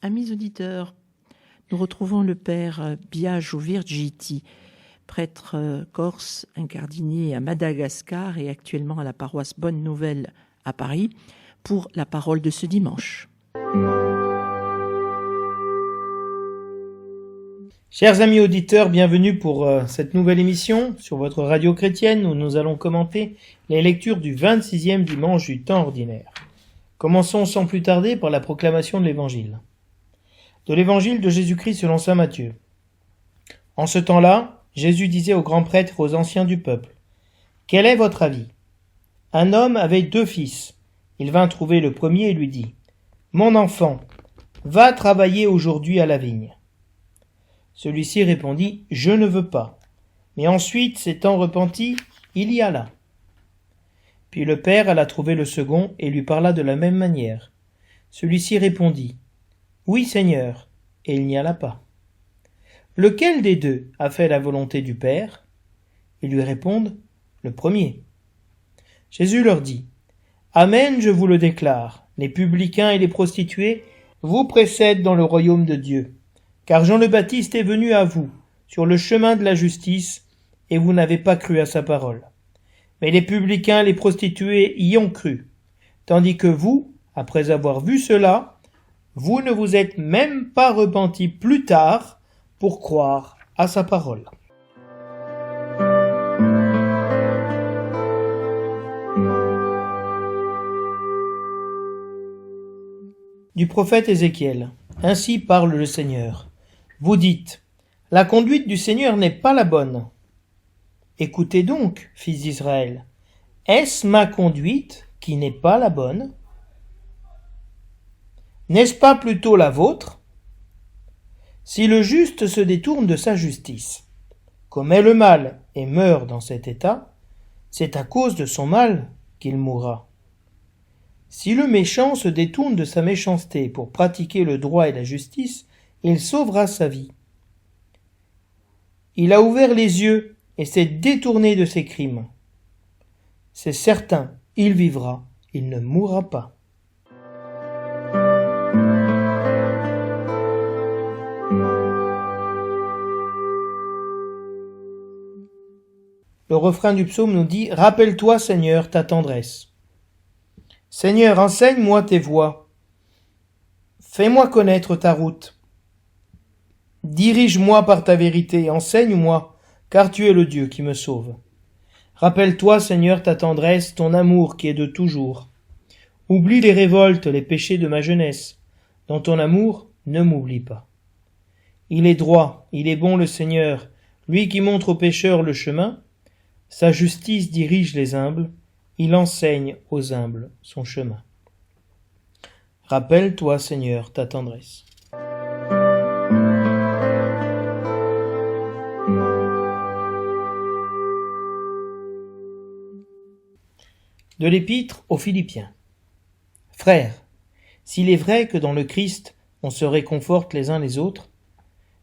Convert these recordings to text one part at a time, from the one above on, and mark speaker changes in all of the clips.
Speaker 1: Amis auditeurs, nous retrouvons le père Biagio Virgiti, prêtre corse incardinier à Madagascar et actuellement à la paroisse Bonne Nouvelle à Paris, pour la parole de ce dimanche.
Speaker 2: Chers amis auditeurs, bienvenue pour cette nouvelle émission sur votre radio chrétienne où nous allons commenter les lectures du 26e dimanche du temps ordinaire. Commençons sans plus tarder par la proclamation de l'Évangile. De l'Évangile de Jésus-Christ selon saint Matthieu. En ce temps-là, Jésus disait aux grands prêtres et aux anciens du peuple : « Quel est votre avis ? Un homme avait 2 fils. Il vint trouver le premier et lui dit : « Mon enfant, va travailler aujourd'hui à la vigne. » Celui-ci répondit : « Je ne veux pas. » Mais ensuite, s'étant repenti, il y alla. Puis le père alla trouver le second et lui parla de la même manière. Celui-ci répondit : « Oui, Seigneur. » Et il n'y alla pas. « Lequel des 2 a fait la volonté du Père ? » Ils lui répondent : « Le premier. » Jésus leur dit : « Amen, je vous le déclare, les publicains et les prostituées vous précèdent dans le royaume de Dieu. Car Jean le Baptiste est venu à vous, sur le chemin de la justice, et vous n'avez pas cru à sa parole. Mais les publicains et les prostituées y ont cru, tandis que vous, après avoir vu cela, vous ne vous êtes même pas repentis plus tard pour croire à sa parole. » Du prophète Ézéchiel. Ainsi parle le Seigneur. Vous dites : « La conduite du Seigneur n'est pas la bonne. » Écoutez donc, fils d'Israël. Est-ce ma conduite qui n'est pas la bonne ? N'est-ce pas plutôt la vôtre ? Si le juste se détourne de sa justice, commet le mal et meurt dans cet état, c'est à cause de son mal qu'il mourra. Si le méchant se détourne de sa méchanceté pour pratiquer le droit et la justice, il sauvera sa vie. Il a ouvert les yeux et s'est détourné de ses crimes. C'est certain, il vivra, il ne mourra pas. Le refrain du psaume nous dit : « Rappelle-toi, Seigneur, ta tendresse. » Seigneur, enseigne-moi tes voies. Fais-moi connaître ta route. Dirige-moi par ta vérité, enseigne-moi, car tu es le Dieu qui me sauve. Rappelle-toi, Seigneur, ta tendresse, ton amour qui est de toujours. Oublie les révoltes, les péchés de ma jeunesse. Dans ton amour, ne m'oublie pas. Il est droit, il est bon le Seigneur, lui qui montre aux pécheurs le chemin. Sa justice dirige les humbles, il enseigne aux humbles son chemin. Rappelle-toi, Seigneur, ta tendresse. De l'Épître aux Philippiens. Frères, s'il est vrai que dans le Christ on se réconforte les uns les autres,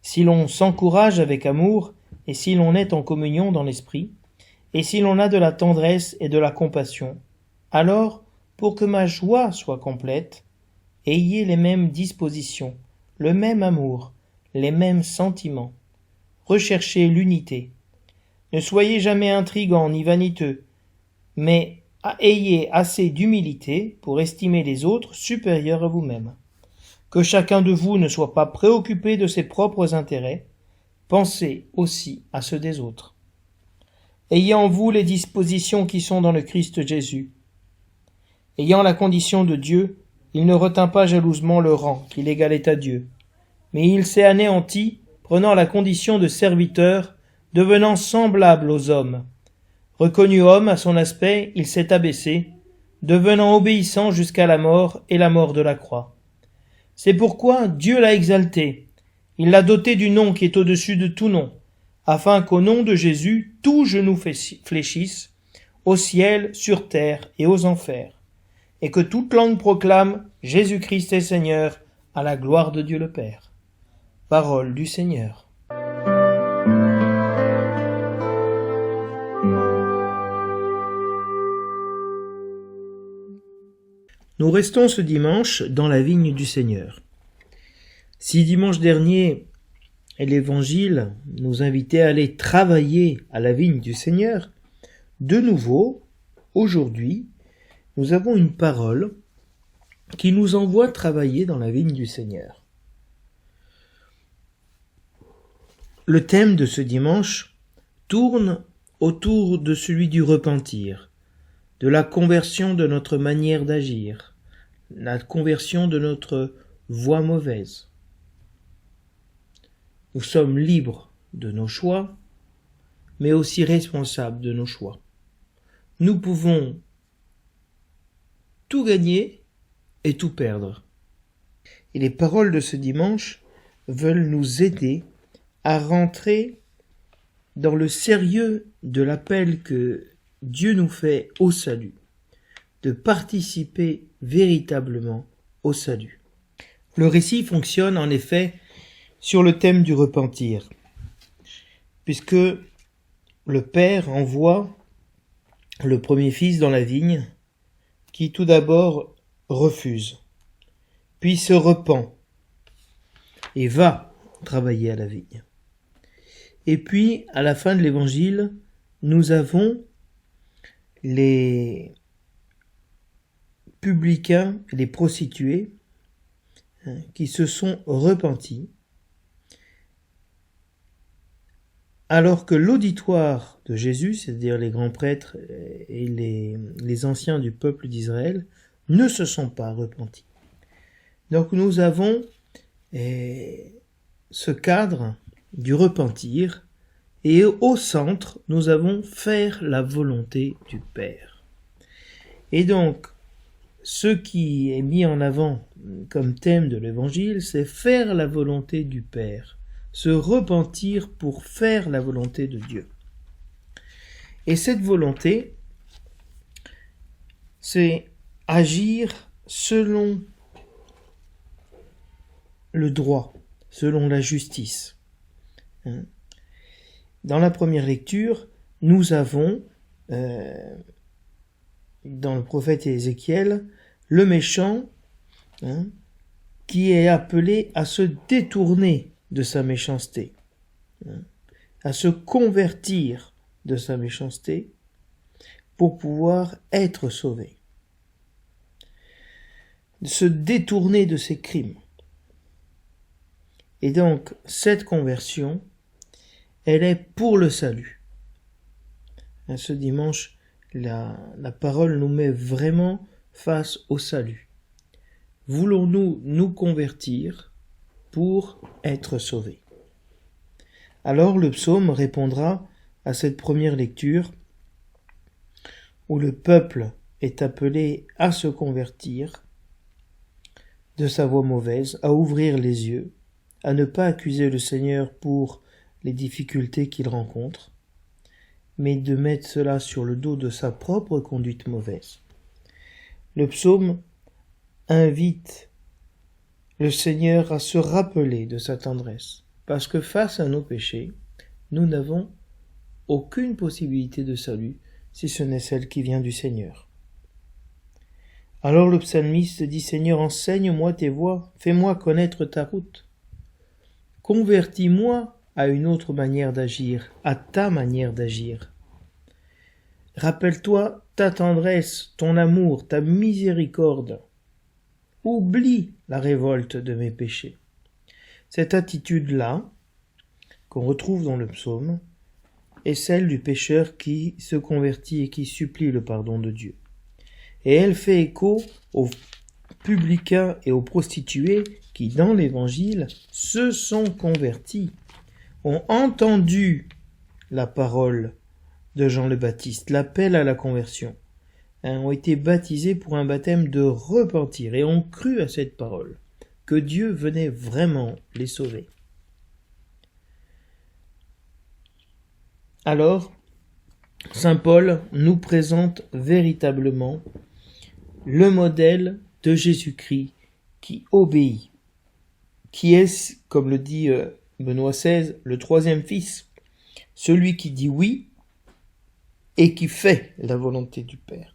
Speaker 2: si l'on s'encourage avec amour et si l'on est en communion dans l'esprit, et si l'on a de la tendresse et de la compassion, alors, pour que ma joie soit complète, ayez les mêmes dispositions, le même amour, les mêmes sentiments. Recherchez l'unité. Ne soyez jamais intrigants ni vaniteux, mais ayez assez d'humilité pour estimer les autres supérieurs à vous-même. Que chacun de vous ne soit pas préoccupé de ses propres intérêts, pensez aussi à ceux des autres. Ayez en vous les dispositions qui sont dans le Christ Jésus. Ayant la condition de Dieu, il ne retint pas jalousement le rang qu'il égalait à Dieu, mais il s'est anéanti, prenant la condition de serviteur, devenant semblable aux hommes. Reconnu homme à son aspect, il s'est abaissé, devenant obéissant jusqu'à la mort et la mort de la croix. C'est pourquoi Dieu l'a exalté, il l'a doté du nom qui est au-dessus de tout nom, afin qu'au nom de Jésus, tout genou fléchisse, au ciel, sur terre et aux enfers, et que toute langue proclame Jésus-Christ est Seigneur, à la gloire de Dieu le Père. Parole du Seigneur. Nous restons ce dimanche dans la vigne du Seigneur. Si dimanche dernier, l'Évangile nous invitait à aller travailler à la vigne du Seigneur, de nouveau, aujourd'hui, nous avons une parole qui nous envoie travailler dans la vigne du Seigneur. Le thème de ce dimanche tourne autour de celui du repentir, de la conversion de notre manière d'agir, la conversion de notre voie mauvaise. Nous sommes libres de nos choix, mais aussi responsables de nos choix. Nous pouvons tout gagner et tout perdre. Et les paroles de ce dimanche veulent nous aider à rentrer dans le sérieux de l'appel que Dieu nous fait au salut, de participer véritablement au salut. Le récit fonctionne en effet sur le thème du repentir, puisque le Père envoie le premier fils dans la vigne, qui tout d'abord refuse, puis se repent et va travailler à la vigne. Et puis, à la fin de l'évangile, nous avons les publicains, les prostituées, qui se sont repentis, alors que l'auditoire de Jésus, c'est-à-dire les grands prêtres et les anciens du peuple d'Israël, ne se sont pas repentis. Donc nous avons ce cadre du repentir, et au centre, nous avons faire la volonté du Père. Et donc, ce qui est mis en avant comme thème de l'Évangile, c'est faire la volonté du Père. Se repentir pour faire la volonté de Dieu. Et cette volonté, c'est agir selon le droit, selon la justice. Dans la première lecture, nous avons, dans le prophète Ézéchiel, le méchant qui est appelé à se détourner de sa méchanceté, à se convertir de sa méchanceté pour pouvoir être sauvé, de se détourner de ses crimes. Et donc, cette conversion, elle est pour le salut. Ce dimanche, la parole nous met vraiment face au salut. Voulons-nous nous convertir pour être sauvés? Alors le psaume répondra à cette première lecture où le peuple est appelé à se convertir de sa voie mauvaise, à ouvrir les yeux, à ne pas accuser le Seigneur pour les difficultés qu'il rencontre, mais de mettre cela sur le dos de sa propre conduite mauvaise. Le psaume invite le Seigneur à se rappeler de sa tendresse, parce que face à nos péchés, nous n'avons aucune possibilité de salut, si ce n'est celle qui vient du Seigneur. Alors le psalmiste dit: Seigneur, enseigne-moi tes voies, fais-moi connaître ta route. Convertis-moi à une autre manière d'agir, à ta manière d'agir. Rappelle-toi ta tendresse, ton amour, ta miséricorde. Oublie la révolte de mes péchés. Cette attitude-là, qu'on retrouve dans le psaume, est celle du pécheur qui se convertit et qui supplie le pardon de Dieu. Et elle fait écho aux publicains et aux prostituées qui, dans l'Évangile, se sont convertis, ont entendu la parole de Jean le Baptiste, l'appel à la conversion, ont été baptisés pour un baptême de repentir et ont cru à cette parole, que Dieu venait vraiment les sauver. Alors, saint Paul nous présente véritablement le modèle de Jésus-Christ qui obéit, qui est, comme le dit Benoît XVI, le troisième fils, celui qui dit oui et qui fait la volonté du Père.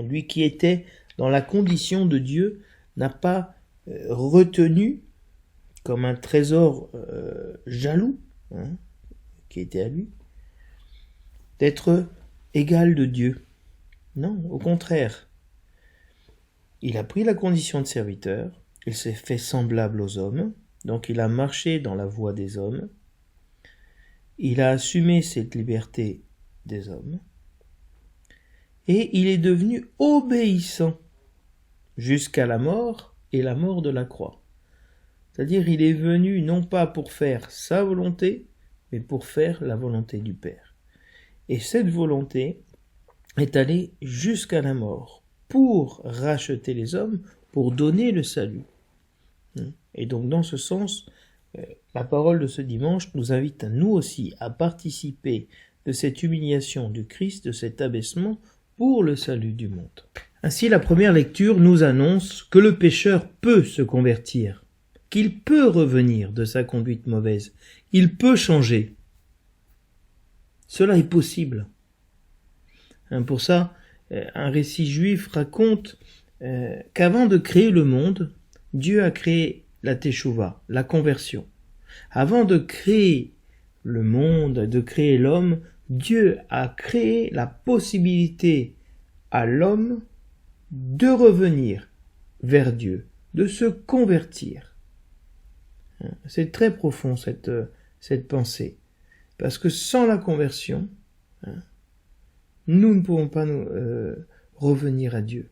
Speaker 2: Lui qui était dans la condition de Dieu n'a pas retenu comme un trésor jaloux, qui était à lui, d'être égal de Dieu. Non, au contraire. Il a pris la condition de serviteur, il s'est fait semblable aux hommes, donc il a marché dans la voie des hommes, il a assumé cette liberté des hommes, et il est devenu obéissant jusqu'à la mort et la mort de la croix. C'est-à-dire, il est venu non pas pour faire sa volonté, mais pour faire la volonté du Père. Et cette volonté est allée jusqu'à la mort, pour racheter les hommes, pour donner le salut. Et donc, dans ce sens, la parole de ce dimanche nous invite à nous aussi à participer de cette humiliation du Christ, de cet abaissement pour le salut du monde. Ainsi, la première lecture nous annonce que le pécheur peut se convertir, qu'il peut revenir de sa conduite mauvaise, il peut changer. Cela est possible. Pour ça, un récit juif raconte qu'avant de créer le monde, Dieu a créé la teshuva, la conversion. Avant de créer le monde, de créer l'homme, Dieu a créé la possibilité à l'homme de revenir vers Dieu, de se convertir. C'est très profond cette pensée, parce que sans la conversion, nous ne pouvons pas revenir à Dieu.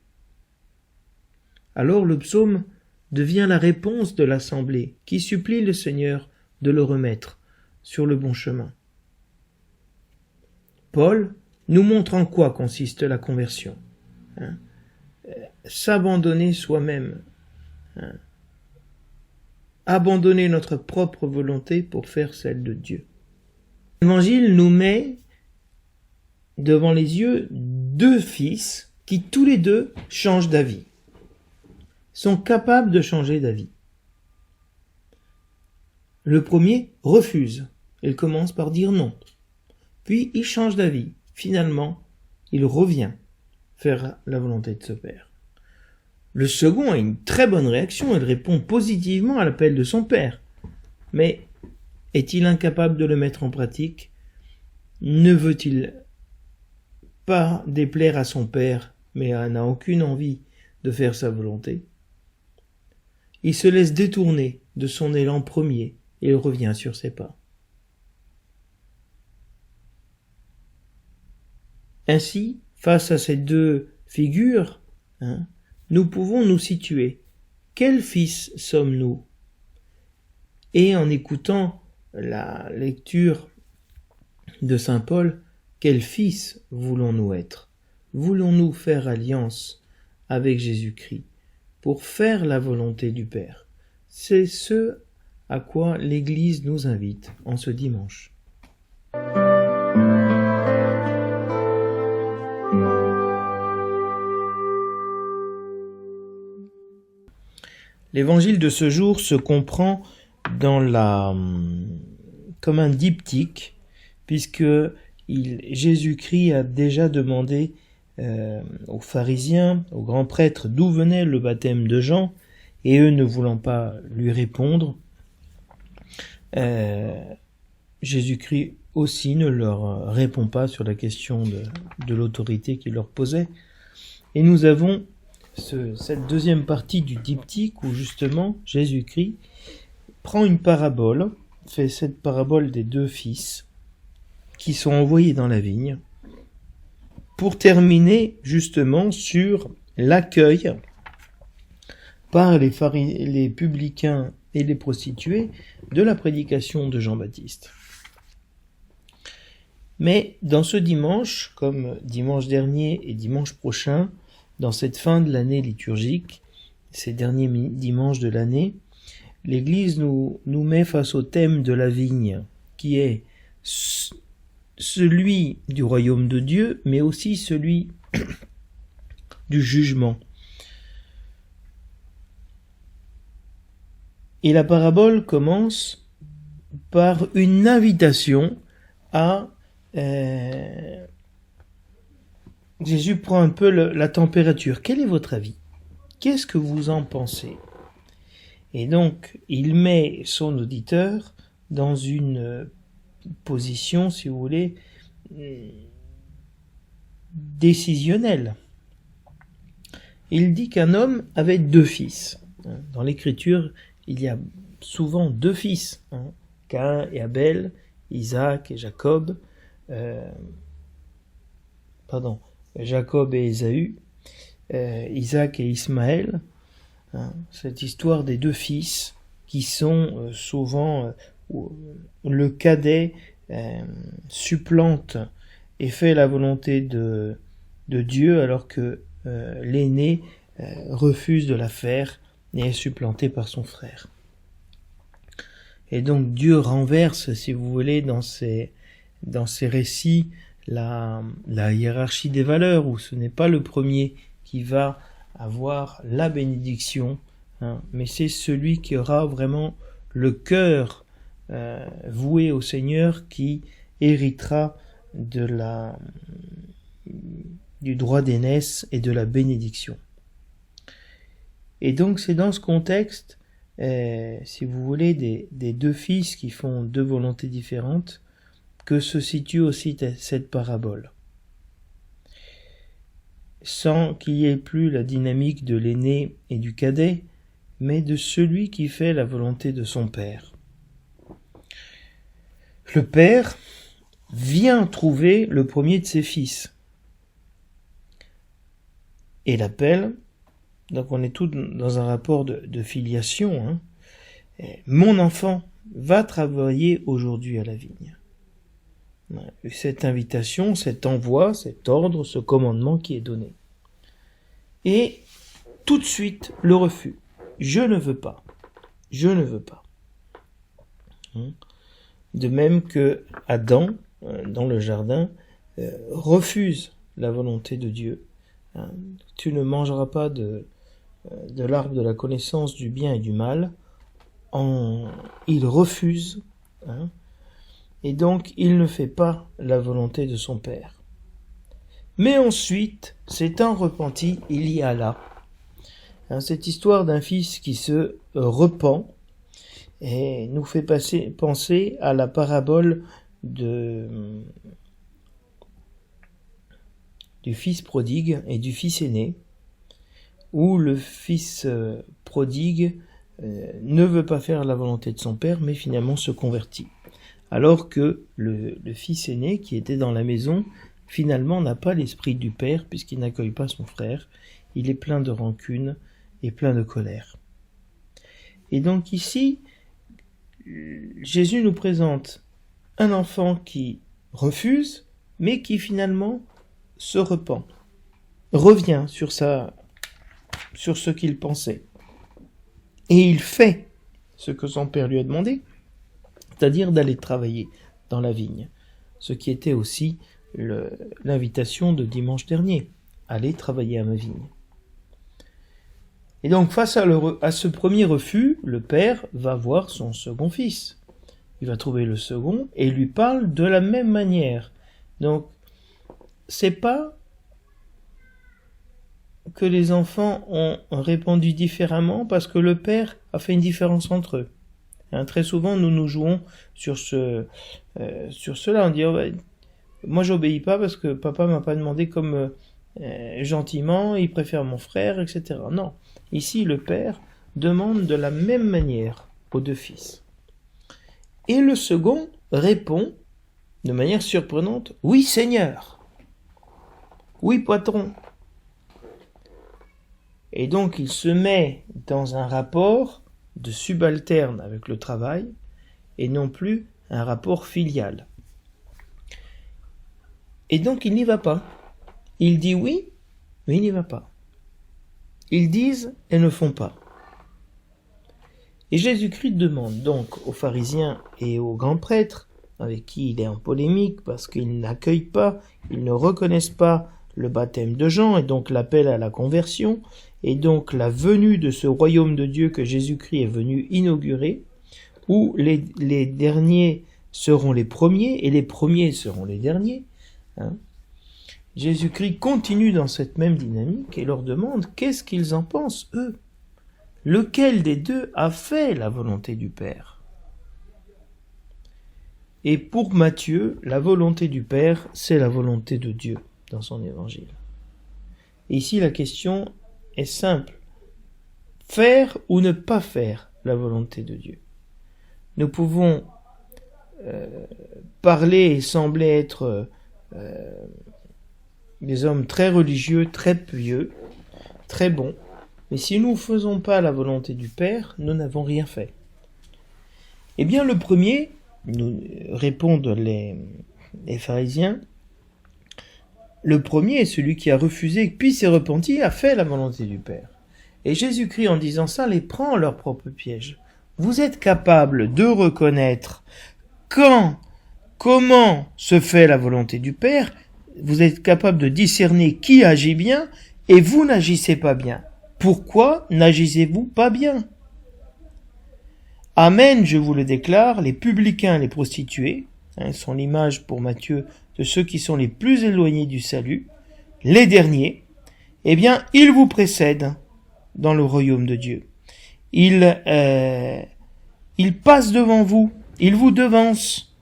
Speaker 2: Alors le psaume devient la réponse de l'assemblée qui supplie le Seigneur de le remettre sur le bon chemin. Paul nous montre en quoi consiste la conversion. S'abandonner soi-même. Abandonner notre propre volonté pour faire celle de Dieu. L'Évangile nous met devant les yeux deux fils qui tous les deux changent d'avis, sont capables de changer d'avis. Le premier refuse, il commence par dire non, puis il change d'avis, finalement il revient faire la volonté de ce Père. Le second a une très bonne réaction, il répond positivement à l'appel de son Père, mais est-il incapable de le mettre en pratique? Ne veut-il pas déplaire à son Père, mais n'a aucune envie de faire sa volonté? Il se laisse détourner de son élan premier et il revient sur ses pas. Ainsi, face à ces deux figures, nous pouvons nous situer. Quel fils sommes-nous? Et en écoutant la lecture de saint Paul, quel fils voulons-nous être? Voulons-nous faire alliance avec Jésus-Christ pour faire la volonté du Père? C'est ce à quoi l'Église nous invite en ce dimanche. L'évangile de ce jour se comprend comme un diptyque, puisque Jésus-Christ a déjà demandé aux pharisiens, aux grands prêtres, d'où venait le baptême de Jean, et eux ne voulant pas lui répondre, Jésus-Christ aussi ne leur répond pas sur la question de l'autorité qu'il leur posait. Et nous avons cette deuxième partie du diptyque où justement Jésus-Christ prend une parabole, fait cette parabole des deux fils qui sont envoyés dans la vigne, pour terminer justement sur l'accueil par les publicains et les prostituées de la prédication de Jean-Baptiste. Mais dans ce dimanche, comme dimanche dernier et dimanche prochain, dans cette fin de l'année liturgique, ces derniers dimanches de l'année, l'Église nous met face au thème de la vigne, qui est celui du royaume de Dieu, mais aussi celui du jugement. Et la parabole commence par une invitation à... Jésus prend un peu la température. Quel est votre avis? Qu'est-ce que vous en pensez? Et donc, il met son auditeur dans une position, si vous voulez, décisionnelle. Il dit qu'un homme avait 2 fils. Dans l'Écriture, il y a souvent 2 fils, Caïn et Abel, Isaac et Jacob, Jacob et Ésaü, Isaac et Ismaël. Cette histoire des 2 fils qui sont souvent le cadet supplante et fait la volonté de Dieu alors que l'aîné refuse de la faire et est supplanté par son frère. Et donc Dieu renverse, si vous voulez, dans ces récits, la hiérarchie des valeurs, où ce n'est pas le premier qui va avoir la bénédiction, mais c'est celui qui aura vraiment le cœur voué au Seigneur qui héritera du droit d'aînesse et de la bénédiction. Et donc c'est dans ce contexte, si vous voulez, des 2 fils qui font 2 volontés différentes, que se situe aussi cette parabole. Sans qu'il y ait plus la dynamique de l'aîné et du cadet, mais de celui qui fait la volonté de son père. Le père vient trouver le premier de ses fils et l'appelle. Donc on est tous dans un rapport de filiation. Mon enfant va travailler aujourd'hui à la vigne. Cette invitation, cet envoi, cet ordre, ce commandement qui est donné. Et tout de suite le refus. Je ne veux pas. Je ne veux pas. De même que Adam, dans le jardin, refuse la volonté de Dieu. Tu ne mangeras pas de l'arbre de la connaissance du bien et du mal. Il refuse, et donc il ne fait pas la volonté de son père. Mais ensuite, s'étant repenti, il y alla. Cette histoire d'un fils qui se repent et nous fait penser à la parabole du fils prodigue et du fils aîné, où le fils prodigue ne veut pas faire la volonté de son père, mais finalement se convertit. Alors que le fils aîné, qui était dans la maison, finalement n'a pas l'esprit du père, puisqu'il n'accueille pas son frère. Il est plein de rancune et plein de colère. Et donc ici, Jésus nous présente un enfant qui refuse, mais qui finalement se repent, revient sur ce qu'il pensait. Et il fait ce que son père lui a demandé, c'est-à-dire d'aller travailler dans la vigne. Ce qui était aussi l'invitation de dimanche dernier, aller travailler à ma vigne. Et donc face à ce premier refus, le père va voir son second fils. Il va trouver le second et lui parle de la même manière. Donc c'est pas que les enfants ont répondu différemment parce que le père a fait une différence entre eux. Très souvent, nous jouons sur cela. On dit, moi j'obéis pas parce que papa m'a pas demandé comme gentiment, il préfère mon frère, etc. Non. Ici, le père demande de la même manière aux 2 fils. Et le second répond de manière surprenante, « Oui, Seigneur. Oui, patron. » Et donc, il se met dans un rapport de subalterne avec le travail et non plus un rapport filial. Et donc, il n'y va pas. Il dit oui, mais il n'y va pas. Ils disent et ne font pas. Et Jésus-Christ demande donc aux pharisiens et aux grands prêtres, avec qui il est en polémique parce qu'ils n'accueillent pas, ils ne reconnaissent pas le baptême de Jean et donc l'appel à la conversion, et donc la venue de ce royaume de Dieu que Jésus-Christ est venu inaugurer, où les derniers seront les premiers et les premiers seront les derniers. Jésus-Christ continue dans cette même dynamique et leur demande qu'est-ce qu'ils en pensent, eux. lequel des deux a fait la volonté du Père? Et pour Matthieu, la volonté du Père, c'est la volonté de Dieu dans son évangile. Et ici, la question est simple. Faire ou ne pas faire la volonté de Dieu? Nous pouvons parler et sembler être des hommes très religieux, très pieux, très bons, mais si nous ne faisons pas la volonté du Père, nous n'avons rien fait. Eh bien, le premier, nous répondent les pharisiens, le premier est celui qui a refusé puis s'est repenti, a fait la volonté du Père. Et Jésus-Christ, en disant ça, les prend leur propre piège. Vous êtes capables de reconnaître comment se fait la volonté du Père, vous êtes capable de discerner qui agit bien, et vous n'agissez pas bien. Pourquoi n'agissez-vous pas bien? Amen, je vous le déclare, les publicains et les prostituées, sont l'image pour Matthieu de ceux qui sont les plus éloignés du salut, les derniers, eh bien, ils vous précèdent dans le royaume de Dieu. Ils passent devant vous, ils vous devancent.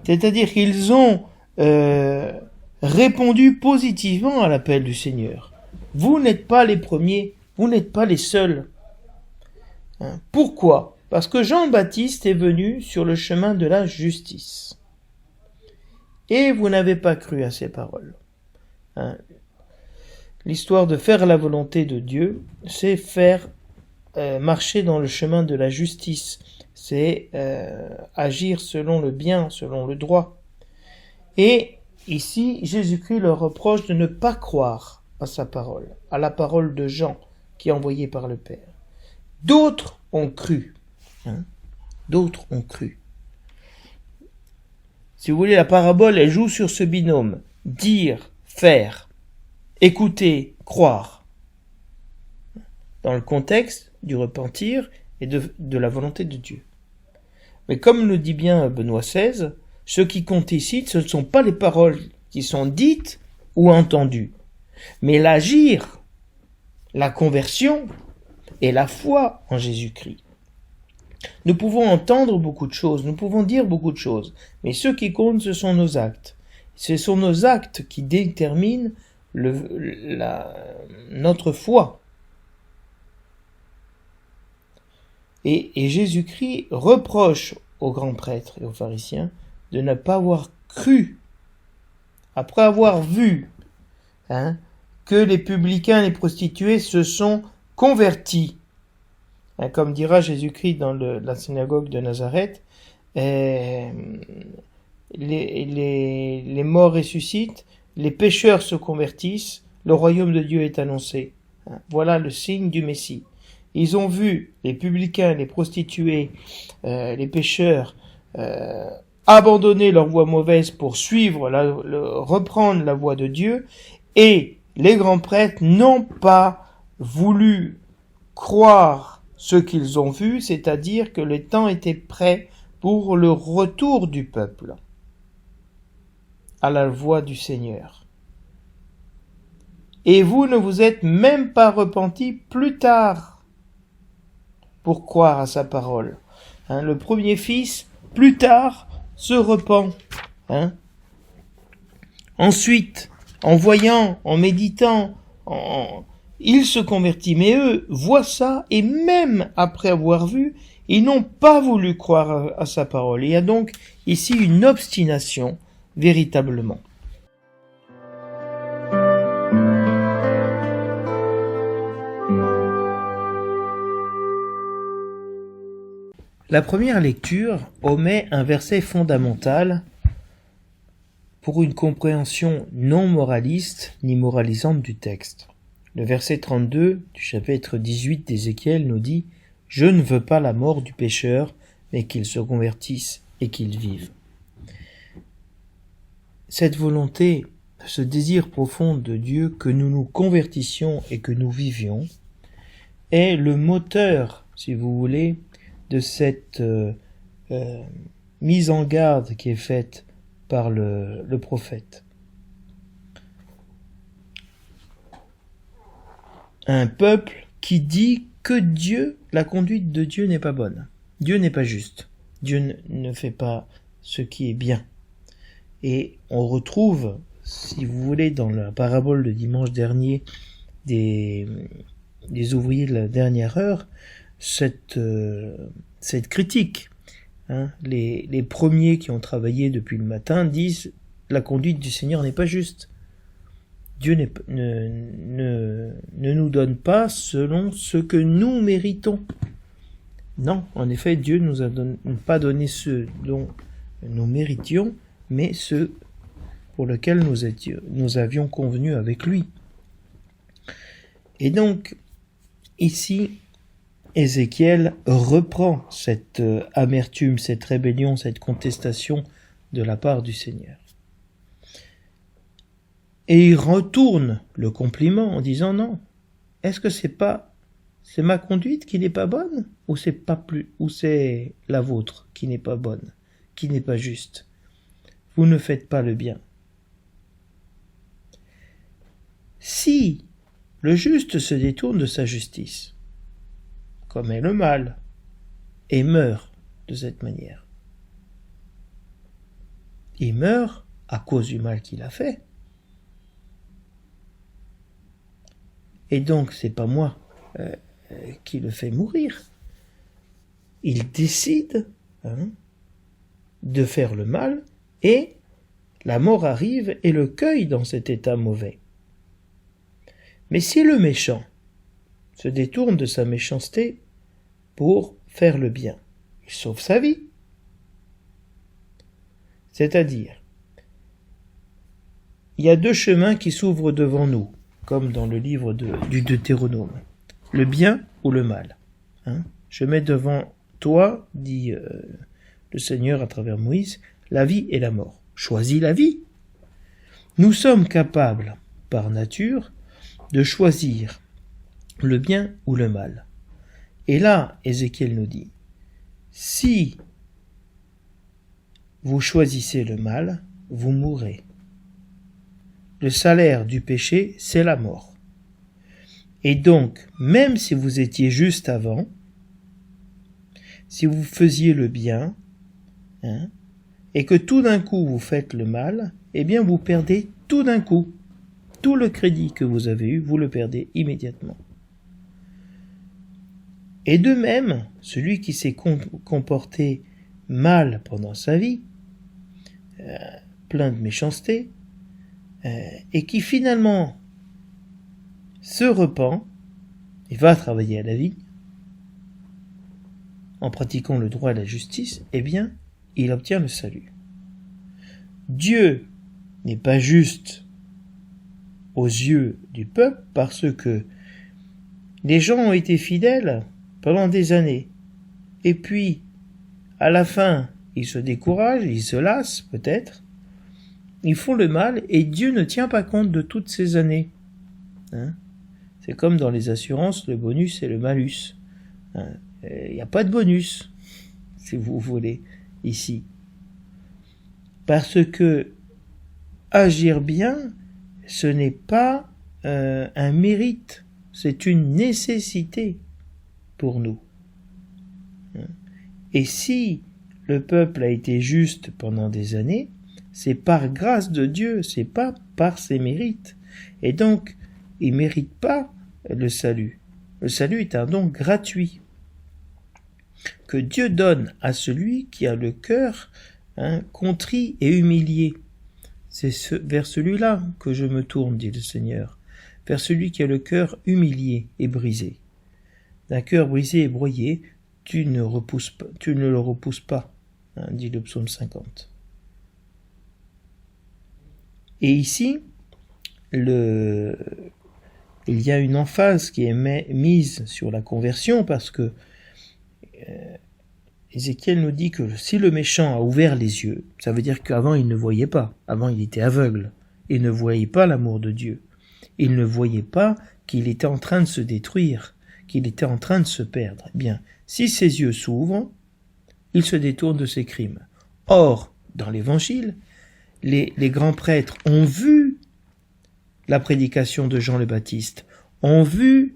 Speaker 2: C'est-à-dire qu'ils ont répondu positivement à l'appel du Seigneur. Vous n'êtes pas les premiers, vous n'êtes pas les seuls. Pourquoi? Parce que Jean-Baptiste est venu sur le chemin de la justice. Et vous n'avez pas cru à ses paroles. L'histoire de faire la volonté de Dieu, c'est faire marcher dans le chemin de la justice. C'est agir selon le bien, selon le droit. Et ici, Jésus-Christ leur reproche de ne pas croire à sa parole, à la parole de Jean, qui est envoyé par le Père. D'autres ont cru. D'autres ont cru. Si vous voulez, la parabole, elle joue sur ce binôme. Dire, faire, écouter, croire. Dans le contexte du repentir et de la volonté de Dieu. Mais comme le dit bien Benoît XVI, ce qui compte ici, ce ne sont pas les paroles qui sont dites ou entendues, mais l'agir, la conversion et la foi en Jésus-Christ. Nous pouvons entendre beaucoup de choses, nous pouvons dire beaucoup de choses, mais ce qui compte, ce sont nos actes. Ce sont nos actes qui déterminent notre foi. Et Jésus-Christ reproche aux grands prêtres et aux pharisiens de ne pas avoir cru, après avoir vu que les publicains et les prostituées se sont convertis. Comme dira Jésus-Christ dans la synagogue de Nazareth, les morts ressuscitent, les pécheurs se convertissent, le royaume de Dieu est annoncé. Voilà le signe du Messie. Ils ont vu les publicains, les prostituées, les pécheurs abandonner leur voie mauvaise pour reprendre la voie de Dieu, et les grands prêtres n'ont pas voulu croire ce qu'ils ont vu, c'est-à-dire que le temps était prêt pour le retour du peuple à la voie du Seigneur. Et vous ne vous êtes même pas repentis plus tard pour croire à sa parole. Le premier fils, plus tard, se repent. Ensuite, en voyant, en méditant, il se convertit. Mais eux voient ça, et même après avoir vu, ils n'ont pas voulu croire à sa parole. Il y a donc ici une obstination, véritablement. La première lecture omet un verset fondamental pour une compréhension non moraliste ni moralisante du texte. Le verset 32 du chapitre 18 d'Ézéchiel nous dit « Je ne veux pas la mort du pécheur, mais qu'il se convertisse et qu'il vive. » Cette volonté, ce désir profond de Dieu que nous nous convertissions et que nous vivions, est le moteur, si vous voulez, de cette mise en garde qui est faite par le prophète. Un peuple qui dit que la conduite de Dieu n'est pas bonne. Dieu n'est pas juste. Dieu ne fait pas ce qui est bien. Et on retrouve, si vous voulez, dans la parabole de dimanche dernier des ouvriers de la dernière heure, cette critique. Les premiers qui ont travaillé depuis le matin disent « la conduite du Seigneur n'est pas juste ». Dieu ne nous donne pas selon ce que nous méritons. Non, en effet, Dieu ne nous a pas donné ce dont nous méritions, mais ce pour lequel nous avions convenu avec lui. Et donc, ici, Ézéchiel reprend cette amertume, cette rébellion, cette contestation de la part du Seigneur. Et il retourne le compliment en disant non. Est-ce que c'est ma conduite qui n'est pas bonne, ou c'est la vôtre qui n'est pas bonne, qui n'est pas juste? Vous ne faites pas le bien. Si le juste se détourne de sa justice, commet le mal, et meurt de cette manière, il meurt à cause du mal qu'il a fait. Et donc, c'est pas moi qui le fais mourir. Il décide de faire le mal, et la mort arrive et le cueille dans cet état mauvais. Mais si le méchant se détourne de sa méchanceté pour faire le bien, il sauve sa vie. C'est-à-dire, il y a deux chemins qui s'ouvrent devant nous, comme dans le livre du Deutéronome, le bien ou le mal. Je mets devant toi, dit le Seigneur à travers Moïse, la vie et la mort. Choisis la vie. Nous sommes capables, par nature, de choisir le bien ou le mal. Et là, Ézéchiel nous dit, si vous choisissez le mal, vous mourrez. Le salaire du péché, c'est la mort. Et donc, même si vous étiez juste avant, si vous faisiez le bien, et que tout d'un coup vous faites le mal, eh bien vous perdez tout d'un coup. Tout le crédit que vous avez eu, vous le perdez immédiatement. Et de même, celui qui s'est comporté mal pendant sa vie, plein de méchanceté, et qui finalement se repent et va travailler à la vie, en pratiquant le droit et la justice, eh bien, il obtient le salut. Dieu n'est pas juste aux yeux du peuple parce que les gens ont été fidèles pendant des années. Et puis, à la fin, ils se découragent, ils se lassent peut-être, ils font le mal et Dieu ne tient pas compte de toutes ces années. C'est comme dans les assurances, le bonus et le malus. Il n'y a pas de bonus, si vous voulez, ici. Parce que agir bien, ce n'est pas un mérite, c'est une nécessité pour nous. Et si le peuple a été juste pendant des années, c'est par grâce de Dieu, c'est pas par ses mérites. Et donc, il ne mérite pas le salut. Le salut est un don gratuit que Dieu donne à celui qui a le cœur contrit et humilié. C'est vers celui-là que je me tourne, dit le Seigneur, vers celui qui a le cœur humilié et brisé. D'un cœur brisé et broyé, tu ne le repousses pas, dit le psaume 50. Et ici, il y a une emphase qui est mise sur la conversion parce que Ézéchiel nous dit que si le méchant a ouvert les yeux, ça veut dire qu'avant il ne voyait pas, avant il était aveugle, il ne voyait pas l'amour de Dieu, il ne voyait pas qu'il était en train de se détruire, qu'il était en train de se perdre. Eh bien, si ses yeux s'ouvrent, il se détourne de ses crimes. Or, dans l'Évangile, les grands prêtres ont vu la prédication de Jean le Baptiste, ont vu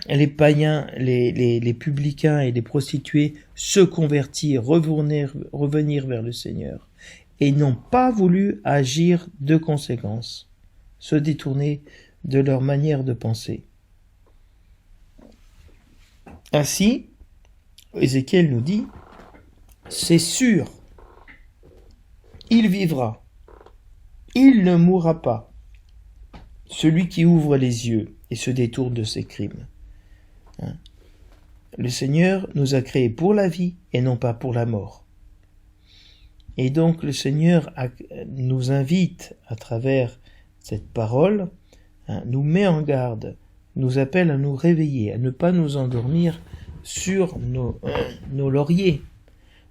Speaker 2: les païens, les publicains et les prostituées se convertir, revenir vers le Seigneur, et n'ont pas voulu agir de conséquence, se détourner de leur manière de penser. Ainsi, Ézéchiel nous dit, c'est sûr, il vivra, il ne mourra pas, celui qui ouvre les yeux et se détourne de ses crimes. Le Seigneur nous a créés pour la vie et non pas pour la mort. Et donc le Seigneur nous invite à travers cette parole, nous met en garde, nous appelle à nous réveiller, à ne pas nous endormir sur nos lauriers.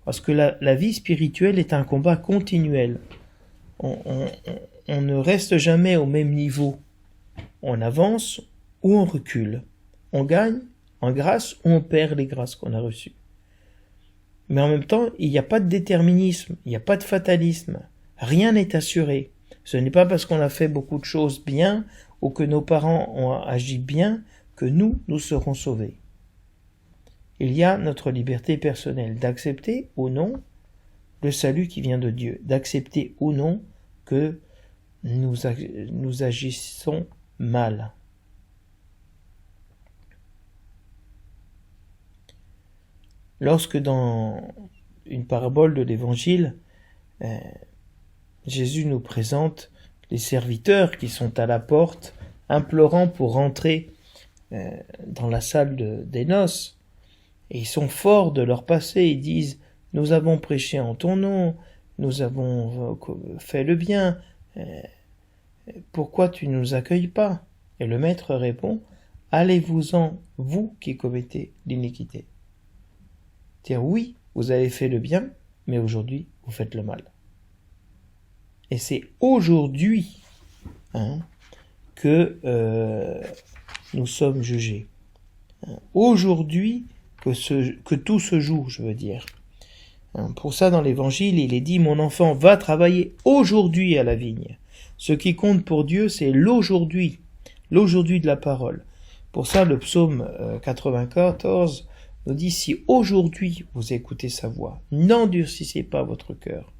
Speaker 2: Parce que la vie spirituelle est un combat continuel. On ne reste jamais au même niveau. On avance ou on recule. On gagne en grâce ou on perd les grâces qu'on a reçues. Mais en même temps, il n'y a pas de déterminisme, il n'y a pas de fatalisme. Rien n'est assuré. Ce n'est pas parce qu'on a fait beaucoup de choses bien ou que nos parents ont agi bien que nous serons sauvés. Il y a notre liberté personnelle d'accepter ou non le salut qui vient de Dieu, d'accepter ou non que nous agissons mal. Lorsque dans une parabole de l'Évangile, Jésus nous présente les serviteurs qui sont à la porte, implorant pour rentrer dans la salle des noces, et ils sont forts de leur passé, ils disent « Nous avons prêché en ton nom, nous avons fait le bien, pourquoi tu ne nous accueilles pas ?» Et le maître répond « Allez-vous-en, vous qui commettez l'iniquité. » C'est-à-dire, oui, vous avez fait le bien, mais aujourd'hui, vous faites le mal. Et c'est aujourd'hui que nous sommes jugés. Aujourd'hui que tout se joue, je veux dire. Pour ça, dans l'Évangile, il est dit « Mon enfant, va travailler aujourd'hui à la vigne. » Ce qui compte pour Dieu, c'est l'aujourd'hui de la parole. Pour ça, le psaume 94 nous dit « Si aujourd'hui vous écoutez sa voix, n'endurcissez pas votre cœur. »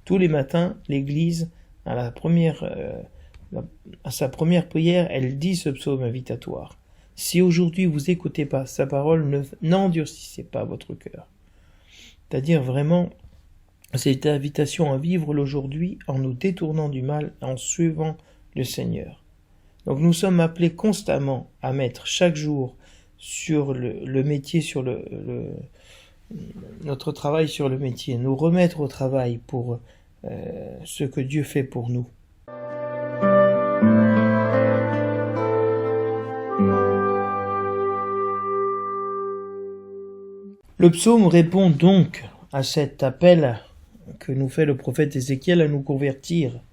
Speaker 2: Tous les matins, l'Église, à sa première prière, elle dit ce psaume invitatoire. Si aujourd'hui vous écoutez pas sa parole, n'endurcissez pas votre cœur. C'est-à-dire vraiment cette invitation à vivre l'aujourd'hui en nous détournant du mal, en suivant le Seigneur. Donc nous sommes appelés constamment à mettre chaque jour sur le métier, sur notre travail sur le métier, nous remettre au travail pour ce que Dieu fait pour nous. Le psaume répond donc à cet appel que nous fait le prophète Ézéchiel à nous convertir,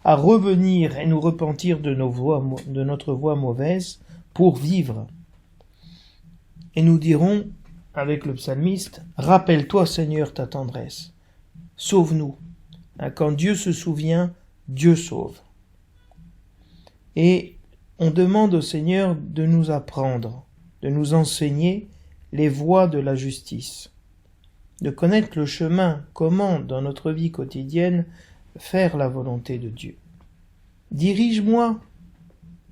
Speaker 2: à revenir et nous repentir de notre voie mauvaise pour vivre. Et nous dirons, avec le psalmiste, « Rappelle-toi, Seigneur, ta tendresse. Sauve-nous. » Quand Dieu se souvient, Dieu sauve. Et on demande au Seigneur de nous apprendre, de nous enseigner les voies de la justice, de connaître le chemin, comment, dans notre vie quotidienne, faire la volonté de Dieu. Dirige-moi,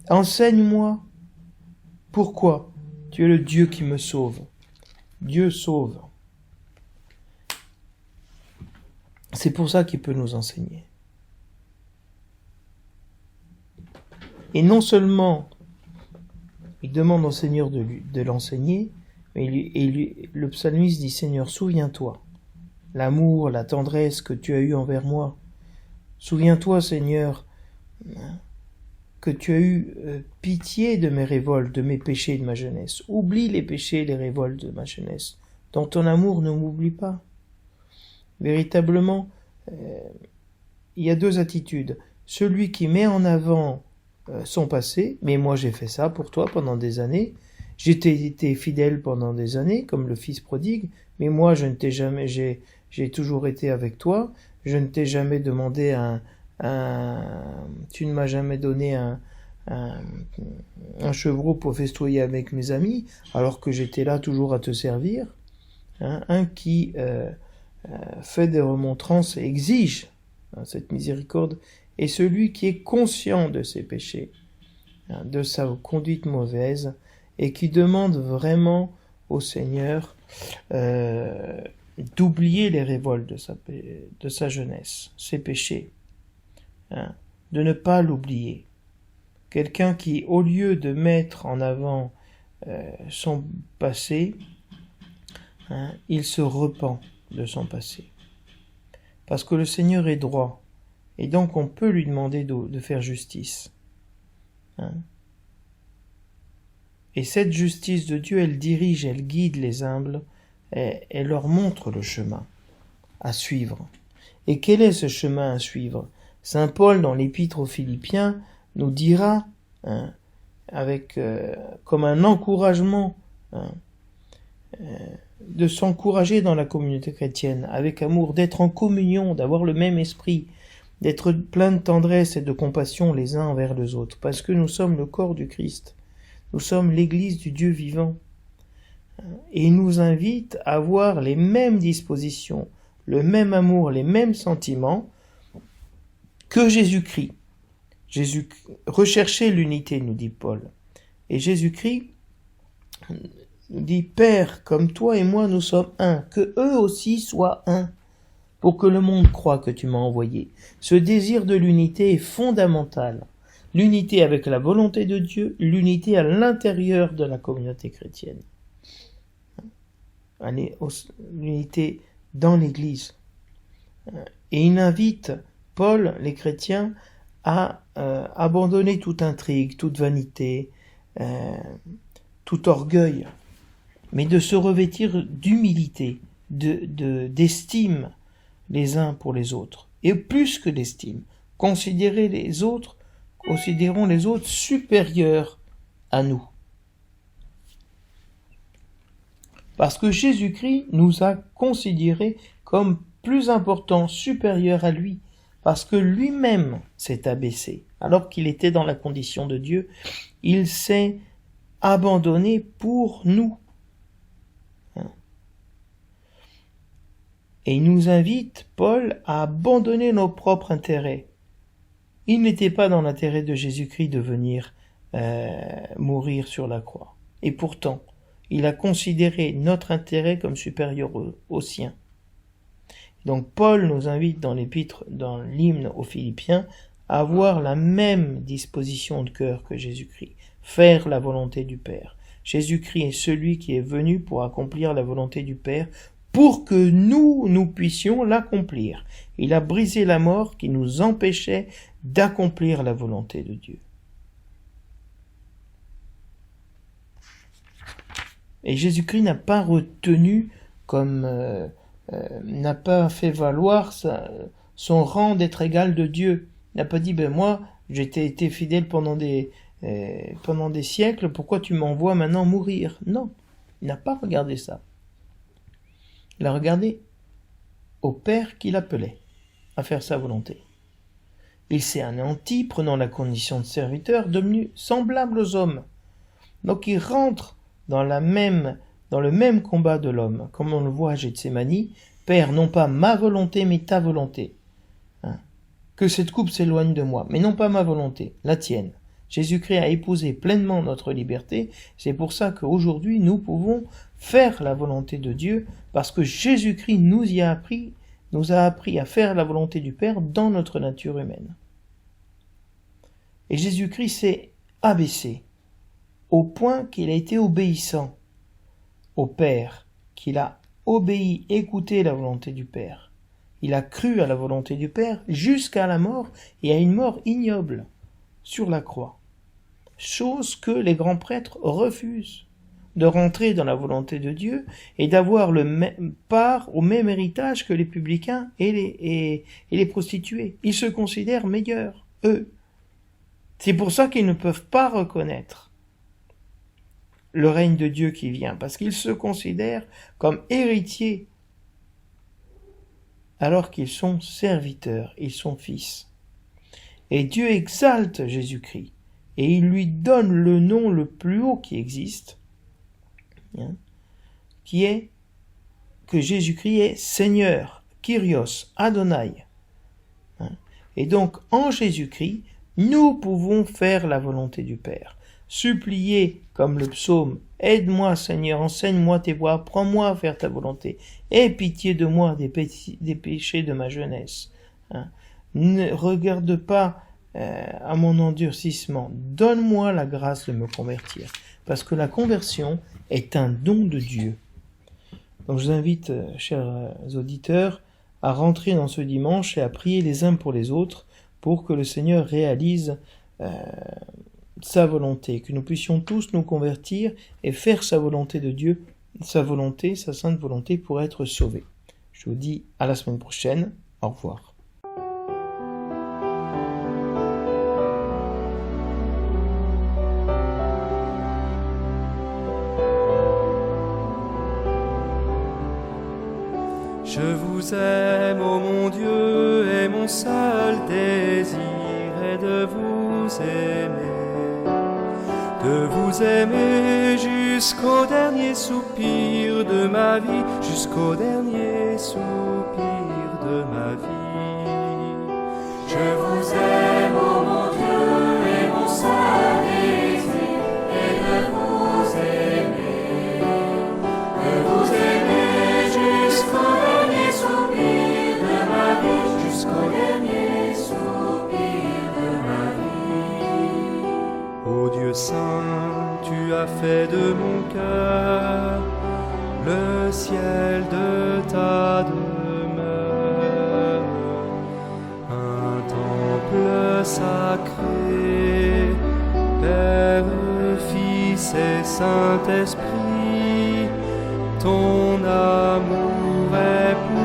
Speaker 2: enseigne-moi. Pourquoi ? Tu es le Dieu qui me sauve. Dieu sauve. C'est pour ça qu'il peut nous enseigner. Et non seulement il demande au Seigneur de l'enseigner, mais le psalmiste dit « Seigneur, souviens-toi, l'amour, la tendresse que tu as eue envers moi. Souviens-toi, Seigneur, que tu as eu pitié de mes révoltes, de mes péchés de ma jeunesse. Oublie les péchés et les révoltes de ma jeunesse. Dans ton amour, ne m'oublie pas. » Véritablement, il y a deux attitudes. Celui qui met en avant son passé, mais moi j'ai fait ça pour toi pendant des années, j'ai été fidèle pendant des années, comme le fils prodigue, mais moi je ne t'ai jamais, j'ai toujours été avec toi, je ne t'ai jamais demandé tu ne m'as jamais donné un chevreau pour festoyer avec mes amis, alors que j'étais là toujours à te servir. Un qui fait des remontrances et exige cette miséricorde, et celui qui est conscient de ses péchés, de sa conduite mauvaise, et qui demande vraiment au Seigneur d'oublier les révoltes de sa jeunesse, ses péchés, de ne pas l'oublier. Quelqu'un qui, au lieu de mettre en avant son passé, il se repent de son passé. Parce que le Seigneur est droit, et donc on peut lui demander de faire justice. Et cette justice de Dieu, elle dirige, elle guide les humbles, elle leur montre le chemin à suivre. Et quel est ce chemin à suivre? Saint Paul, dans l'Épître aux Philippiens, nous dira, comme un encouragement, de s'encourager dans la communauté chrétienne, avec amour, d'être en communion, d'avoir le même esprit, d'être plein de tendresse et de compassion les uns envers les autres, parce que nous sommes le corps du Christ, nous sommes l'Église du Dieu vivant, et il nous invite à avoir les mêmes dispositions, le même amour, les mêmes sentiments que Jésus-Christ. Recherchez l'unité, nous dit Paul. Et Jésus-Christ nous dit, Père, comme toi et moi nous sommes un, que eux aussi soient un, pour que le monde croie que tu m'as envoyé. Ce désir de l'unité est fondamental. L'unité avec la volonté de Dieu, l'unité à l'intérieur de la communauté chrétienne. L'unité dans l'Église. Et il invite, Paul, les chrétiens, à abandonner toute intrigue, toute vanité, tout orgueil, mais de se revêtir d'humilité, d'estime les uns pour les autres, et plus que d'estime, considérons les autres supérieurs à nous. Parce que Jésus-Christ nous a considérés comme plus importants, supérieurs à lui, parce que lui-même s'est abaissé. Alors qu'il était dans la condition de Dieu, il s'est abandonné pour nous. Et il nous invite, Paul, à abandonner nos propres intérêts. Il n'était pas dans l'intérêt de Jésus-Christ de venir mourir sur la croix. Et pourtant, il a considéré notre intérêt comme supérieur au sien. Donc Paul nous invite dans l'hymne aux Philippiens, à avoir la même disposition de cœur que Jésus-Christ, faire la volonté du Père. Jésus-Christ est celui qui est venu pour accomplir la volonté du Père, pour que nous puissions l'accomplir. Il a brisé la mort qui nous empêchait d'accomplir la volonté de Dieu. Et Jésus-Christ n'a pas retenu n'a pas fait valoir son rang d'être égal de Dieu. Il n'a pas dit, moi, j'ai été fidèle pendant des siècles, pourquoi tu m'envoies maintenant mourir? Non, il n'a pas regardé ça. Il a regardé au Père qui l'appelait à faire sa volonté. Il s'est anéanti, prenant la condition de serviteur, devenu semblable aux hommes. Donc il rentre dans le même combat de l'homme, comme on le voit à Gethsémani. Père, non pas ma volonté, mais ta volonté. Que cette coupe s'éloigne de moi, mais non pas ma volonté, la tienne. Jésus-Christ a épousé pleinement notre liberté, c'est pour ça qu'aujourd'hui nous pouvons faire la volonté de Dieu, parce que Jésus-Christ nous a appris à faire la volonté du Père dans notre nature humaine. Et Jésus-Christ s'est abaissé, au point qu'il a été obéissant au Père, qu'il a obéi, écouté la volonté du Père. Il a cru à la volonté du Père jusqu'à la mort, et à une mort ignoble, sur la croix. Chose que les grands prêtres refusent, de rentrer dans la volonté de Dieu et d'avoir part au même héritage que les publicains et les prostituées. Ils se considèrent meilleurs, eux. C'est pour ça qu'ils ne peuvent pas reconnaître le règne de Dieu qui vient, parce qu'ils se considèrent comme héritiers, alors qu'ils sont serviteurs, ils sont fils. Et Dieu exalte Jésus-Christ, et il lui donne le nom le plus haut qui existe, qui est que Jésus-Christ est Seigneur, Kyrios, Adonai. Et donc, en Jésus-Christ, nous pouvons faire la volonté du Père. Supplier, comme le psaume, « Aide-moi, Seigneur, enseigne-moi tes voies, prends-moi à faire ta volonté. Aie pitié de moi des péchés de ma jeunesse. » Ne regarde pas à mon endurcissement. Donne-moi la grâce de me convertir. Parce que la conversion est un don de Dieu. Donc je vous invite, chers auditeurs, à rentrer dans ce dimanche et à prier les uns pour les autres pour que le Seigneur réalise sa volonté, que nous puissions tous nous convertir et faire sa volonté de Dieu, sa volonté, sa sainte volonté pour être sauvés. Je vous dis à la semaine prochaine. Au revoir.
Speaker 3: Je vous aime, ô mon Dieu, et mon seul désir est de vous aimer jusqu'au dernier soupir de ma vie, jusqu'au dernier soupir de ma vie. Je vous aime, ô mon Dieu, et mon seul désir est de vous aimer jusqu'au dernier soupir de ma vie, jusqu'au dernier soupir de ma vie. Ô Dieu saint, tu as fait de mon cœur le ciel de ta demeure, un temple sacré, Père, Fils et Saint-Esprit, ton amour est pour